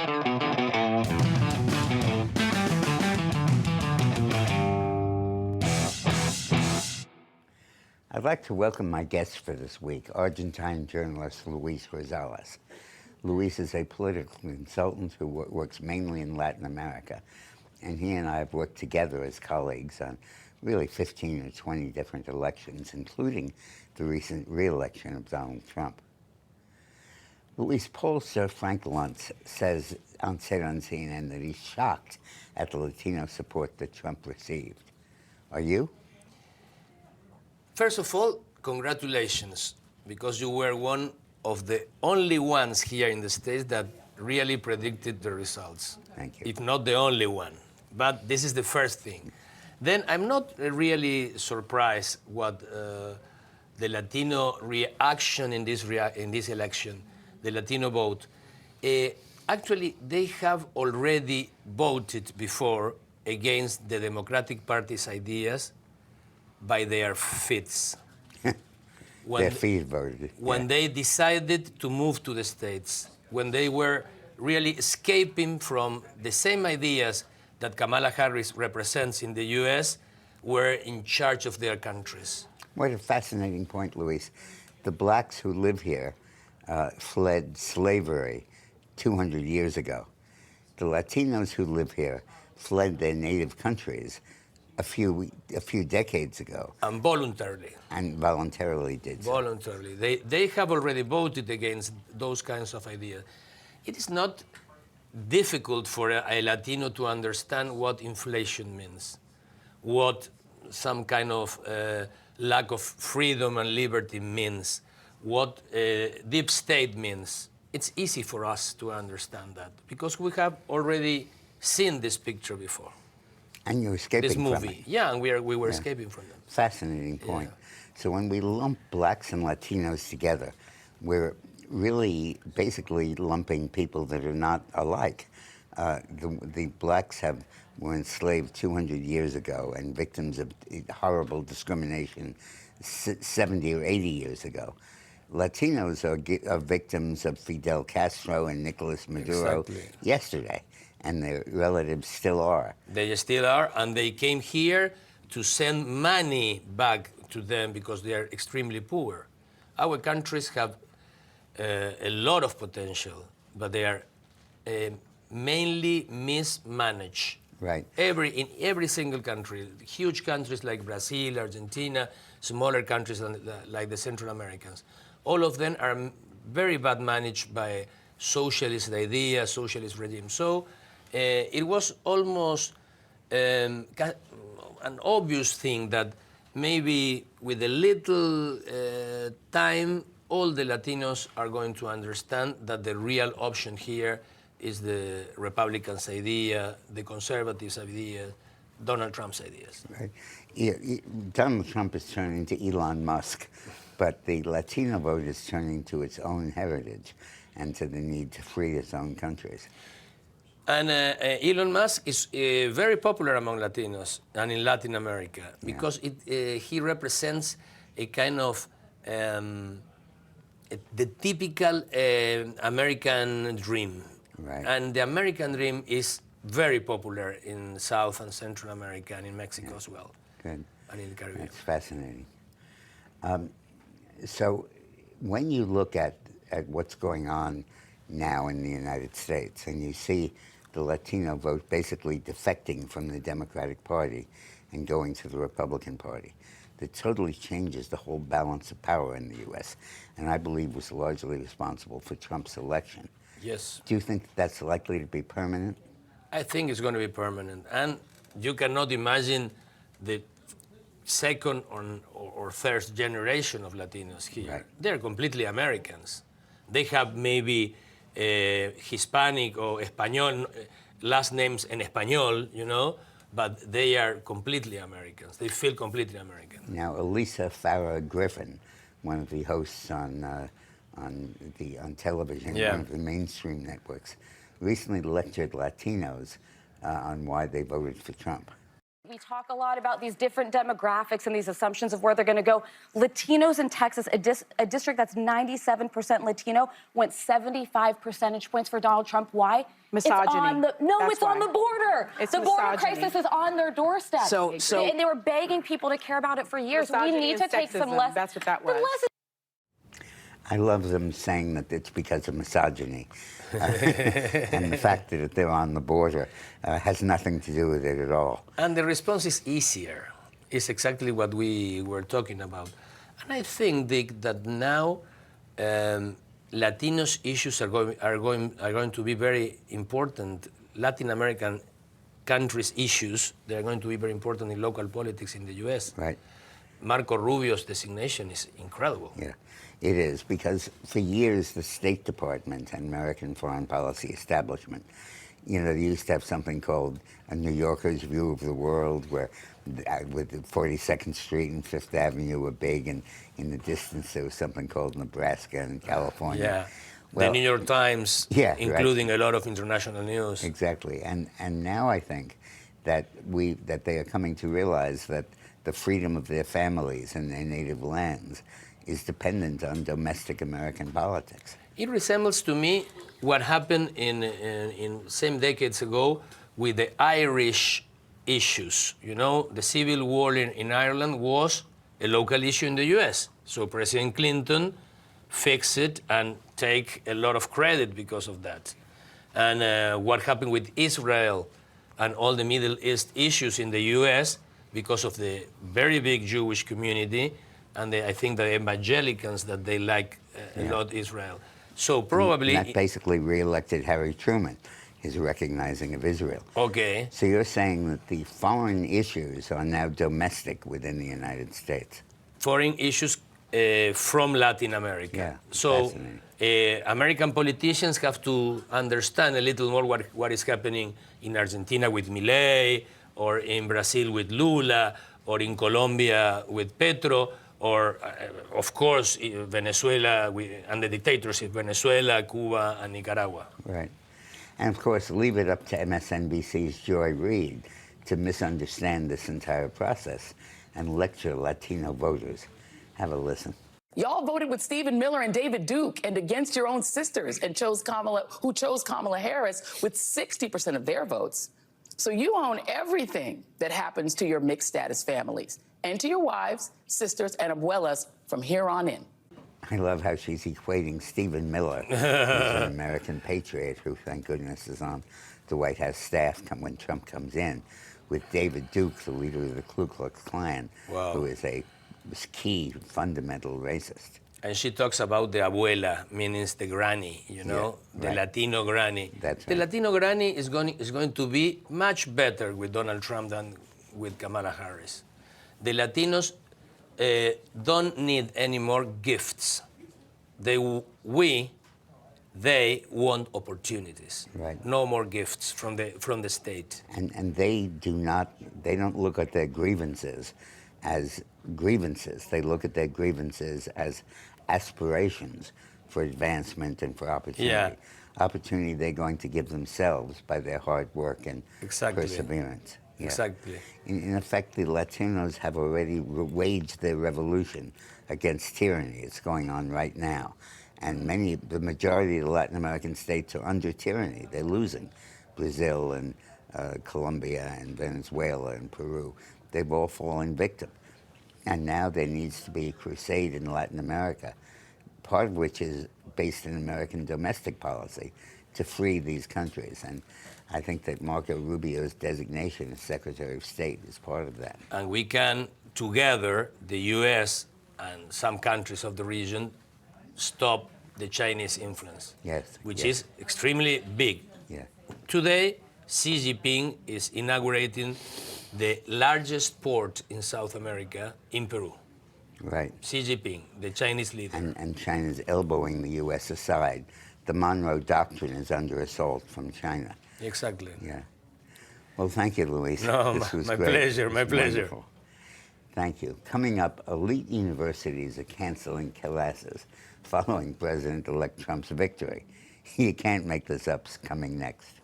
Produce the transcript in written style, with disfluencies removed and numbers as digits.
I'd like to welcome my guest for this week, Argentine journalist Luis Rosales. Luis is a political consultant who works mainly in Latin America, and he and I have worked together as colleagues on really 15 or 20 different elections, including the recent re-election of Donald Trump. Luis, pollster Frank Luntz said on CNN that he's shocked at the Latino support that Trump received. Are you? First of all, congratulations, because you were one of the only ones here in the States that really predicted the results. Thank you. If not the only one. But this is the first thing. Then I'm not really surprised what the Latino reaction in this election, the Latino vote. Actually, they have already voted before against the Democratic Party's ideas by their feet. Their feet voted. When they decided to move to the States, when they were really escaping from the same ideas that Kamala Harris represents in the U.S., were in charge of their countries. What a fascinating point, Luis. The blacks who live here fled slavery 200 years ago. The Latinos who live here fled their native countries a few decades ago. And voluntarily. And voluntarily did so. Voluntarily. They have already voted against those kinds of ideas. It is not difficult for a Latino to understand what inflation means, what some kind of lack of freedom and liberty means, what deep state means. It's easy for us to understand that because we have already seen this picture before. And you're escaping this movie. from it. Yeah, and we were escaping from them. Fascinating point. Yeah. So when we lump blacks and Latinos together, we're really basically lumping people that are not alike. The blacks were enslaved 200 years ago and victims of horrible discrimination 70 or 80 years ago. Latinos are victims of Fidel Castro and Nicolas Maduro yesterday, and their relatives still are. They still are, and they came here to send money back to them because they are extremely poor. Our countries have a lot of potential, but they are mainly mismanaged. Right. In every single country, huge countries like Brazil, Argentina, smaller countries like the Central Americans, all of them are very bad managed by socialist ideas, socialist regimes. So it was almost an obvious thing that maybe with a little time, all the Latinos are going to understand that the real option here is the Republicans' idea, the conservatives' idea, Donald Trump's ideas. Right. Donald Trump is turning to Elon Musk, but the Latino vote is turning to its own heritage and to the need to free its own countries. And Elon Musk is very popular among Latinos and in Latin America because he represents a kind of the typical American dream. Right. And the American dream is very popular in South and Central America and in Mexico as well. Good. And in the Caribbean. That's fascinating. So when you look at what's going on now in the United States and you see the Latino vote basically defecting from the Democratic Party and going to the Republican Party, that totally changes the whole balance of power in the U.S., and I believe was largely responsible for Trump's election. Yes. Do you think that's likely to be permanent? I think it's going to be permanent. And you cannot imagine the second or third generation of Latinos here. Right. They're completely Americans. They have maybe Hispanic or Español last names in Español, you know, but they are completely Americans. They feel completely American. Now, Elisa Farah Griffin, one of the hosts on television, one of the mainstream networks, recently lectured Latinos on why they voted for Trump. We talk a lot about these different demographics and these assumptions of where they're going to go. Latinos in Texas, a district that's 97% Latino, went 75 percentage points for Donald Trump. Why? Misogyny. It's on the, no, That's it's on why. the border. It's the border misogyny. crisis is on their doorstep. So- and they were begging people to care about it for years. We Misogyny need to and take some sexism, lessons. that's what that was. The lessons. I love them saying that it's because of misogyny. And the fact that they're on the border has nothing to do with it at all. And the response is easier. It's exactly what we were talking about. And I think, Dick, that now Latinos issues are going to be very important. Latin American countries' issues, they're going to be very important in local politics in the U.S. Right. Marco Rubio's designation is incredible. Yeah, it is, because for years the State Department and American foreign policy establishment, you know, they used to have something called a New Yorker's view of the world, where with the 42nd Street and Fifth Avenue were big, and in the distance there was something called Nebraska and California. Yeah. Well, the New York Times, yeah, including a lot of international news. Exactly, and now I think that they are coming to realize that the freedom of their families and their native lands is dependent on domestic American politics. It resembles to me what happened in same decades ago with the Irish issues. You know, the civil war in Ireland was a local issue in the U.S. So President Clinton fixed it and take a lot of credit because of that. And what happened with Israel and all the Middle East issues in the U.S. because of the very big Jewish community, and I think the evangelicals that they like a lot Israel. So probably... And that basically re-elected Harry Truman, his recognizing of Israel. Okay. So you're saying that the foreign issues are now domestic within the United States? Foreign issues from Latin America. Yeah, so fascinating. American politicians have to understand a little more what is happening in Argentina with Milei, or in Brazil with Lula, or in Colombia with Petro, or of course Venezuela and the dictatorship, Venezuela, Cuba, and Nicaragua. Right. And of course, leave it up to MSNBC's Joy Reid to misunderstand this entire process and lecture Latino voters. Have a listen. Y'all voted with Stephen Miller and David Duke and against your own sisters, and chose Kamala Harris with 60% of their votes. So you own everything that happens to your mixed status families and to your wives, sisters, and abuelas from here on in. I love how she's equating Stephen Miller, who's an American patriot who, thank goodness, is on the White House staff when Trump comes in, with David Duke, the leader of the Ku Klux Klan, who is a key fundamental racist. And she talks about the abuela, meaning the granny, you know, the Latino granny. That's the right. Latino granny is going to be much better with Donald Trump than with Kamala Harris. The Latinos don't need any more gifts. They want opportunities. Right. No more gifts from the state. And they don't look at their grievances as grievances. They look at their grievances as aspirations for advancement and for opportunity. Yeah. Opportunity they're going to give themselves by their hard work and perseverance. Yeah. Exactly. In effect, the Latinos have already waged their revolution against tyranny. It's going on right now. And the majority of the Latin American states are under tyranny. They're losing. Brazil and Colombia and Venezuela and Peru, they've all fallen victim. And now there needs to be a crusade in Latin America, part of which is based in American domestic policy, to free these countries. And I think that Marco Rubio's designation as Secretary of State is part of that. And we can, together, the U.S. and some countries of the region, stop the Chinese influence, which is extremely big. Yeah. Today, Xi Jinping is inaugurating the largest port in South America in Peru. Right. Xi Jinping, the Chinese leader. And China's elbowing the U.S. aside. The Monroe Doctrine is under assault from China. Exactly. Yeah. Well, thank you, Luis. No, this was my great. pleasure, my pleasure. Wonderful. Thank you. Coming up, elite universities are canceling classes following President-elect Trump's victory. You can't make this up. Coming next.